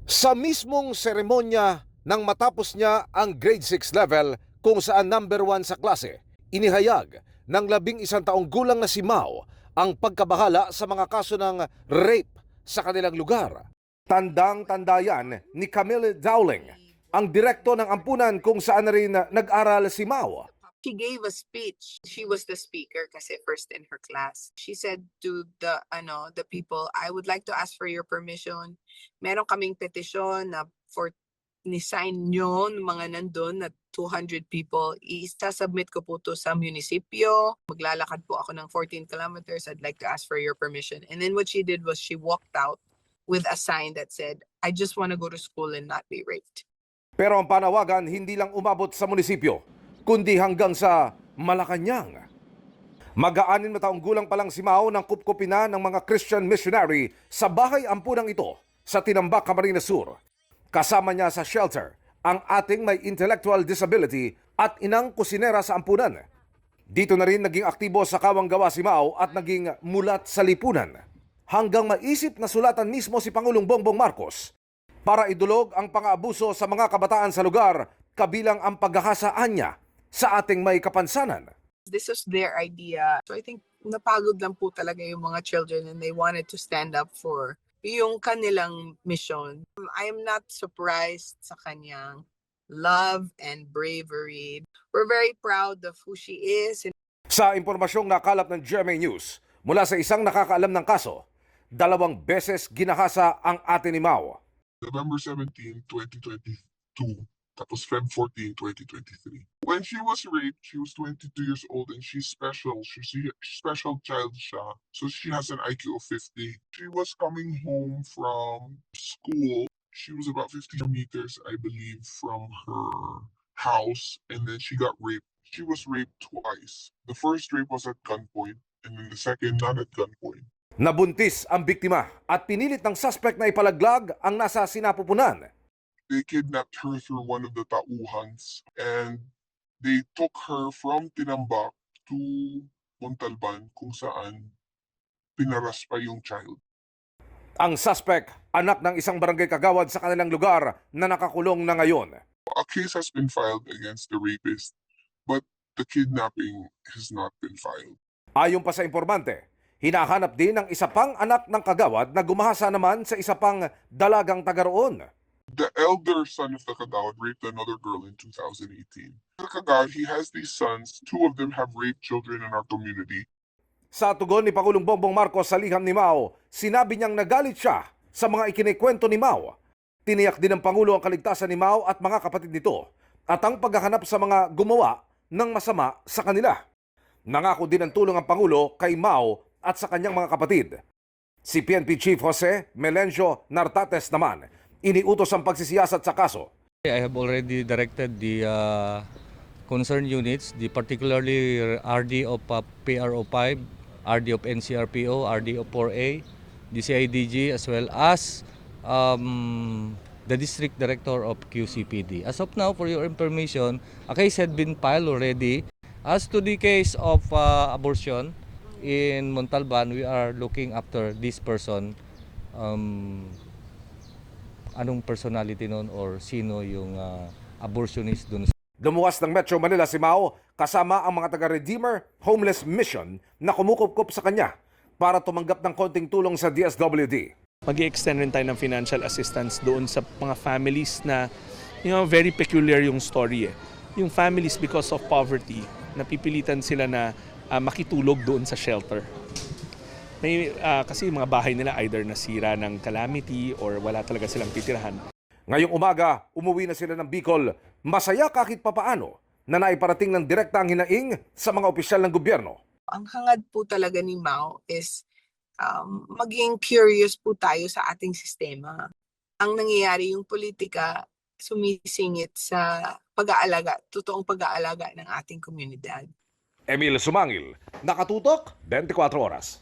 Sa mismong seremonya nang matapos niya ang grade 6 level kung saan number 1 sa klase, inihayag ng 11 taong gulang na si Mao ang pagkabahala sa mga kaso ng rape sa kanilang lugar. Tandang-tanda yan ni Camille Dowling, ang direkto ng ampunan kung saan na rin nag-aral si Mao. She gave a speech. She was the speaker kasi first in her class. She said to the people, I would like to ask for your permission. Meron kaming petition na for ni-sign nyo mga nandun na 200 people. I-submit ko po to sa munisipyo. Maglalakad po ako ng 14 kilometers. I'd like to ask for your permission. And then what she did was she walked out with a sign that said, I just want to go to school and not be raped. Pero ang panawagan hindi lang umabot sa munisipyo, kundi hanggang sa Malacanang. Mag-aanin na taong gulang pa lang si Mao nang kupkupin na ng mga Christian missionary sa bahay ampunang ito sa Tinambak, Camarines Sur. Kasama niya sa shelter ang ating may intellectual disability at inang kusinera sa ampunan. Dito na rin naging aktibo sa kawang gawa si Mao at naging mulat sa lipunan. Hanggang maisip na sulatan mismo si Pangulong Bongbong Marcos para idulog ang pang-aabuso sa mga kabataan sa lugar kabilang ang paghahasaan niya sa ating may kapansanan. This was their idea. So I think napagod lang po talaga yung mga children and they wanted to stand up for yung kanilang mission. I am not surprised sa kanyang love and bravery. We're very proud of who she is. Sa impormasyong nakalap ng GMA News, mula sa isang nakakaalam ng kaso, 2 beses ginahasa ang ate ni Mao. November 17, 2022, tapos Feb 14, 2023. When she was raped, she was 22 years old and she's special. She's a special child siya. So she has an IQ of 50. She was coming home from school. She was about 50 meters, I believe, from her house, and then she got raped. She was raped twice. The first rape was at gunpoint, and then the second not at gunpoint. Nabuntis ang biktima at pinilit ng suspect na ipalaglag ang nasa sinapupunan. They kidnapped her through one of the tauhans and they took her from Tinambak to Montalban kung saan pinaras pa yung child. Ang suspect, anak ng isang barangay kagawad sa kanilang lugar na nakakulong na ngayon. A case has been filed against the rapist, but the kidnapping has not been filed. Ayon pa sa informante, hinahanap din ng isa pang anak ng kagawad na gumahasa naman sa isa pang dalagang taga roon. The elder son of the Kagawad raped another girl in 2018. The Kagawad, he has these sons. 2 of them have raped children in our community. Sa tugon ni Pangulong Bongbong Marcos sa liham ni Mao, sinabi niyang nagalit siya sa mga ikinikwento ni Mao. Tiniyak din ng Pangulo ang kaligtasan ni Mao at mga kapatid nito at ang paghahanap sa mga gumawa ng masama sa kanila. Nangako din ng tulong ang Pangulo kay Mao at sa kanyang mga kapatid. Si PNP Chief Jose Melencio Nartates naman, iniutos ang pagsisiyasat sa kaso. I have already directed the concerned units, particularly RD of PRO5, RD of NCRPO, RD of 4A, the CIDG, as well as the District Director of QCPD. As of now, for your information, a case had been filed already. As to the case of abortion in Montalban, we are looking after this person. Anong personality nun or sino yung abortionist dun. Lumuwas ng Metro Manila si Mao kasama ang mga taga-Redeemer Homeless Mission na kumukupkup sa kanya para tumanggap ng konting tulong sa DSWD. Mag-i-extend rin tayo ng financial assistance doon sa mga families na very peculiar yung story. Yung families because of poverty, napipilitan sila na makitulog doon sa shelter. Kasi mga bahay nila either nasira ng calamity or wala talaga silang titirahan. Ngayong umaga, umuwi na sila ng Bicol. Masaya kahit papaano na naiparating ng direkta ang hinaing sa mga opisyal ng gobyerno. Ang hangad po talaga ni Mao is maging curious po tayo sa ating sistema. Ang nangyayari yung politika, sumisingit sa pag-aalaga, totoong pag-aalaga ng ating komunidad. Emil Sumangil, Nakatutok, 24 Oras.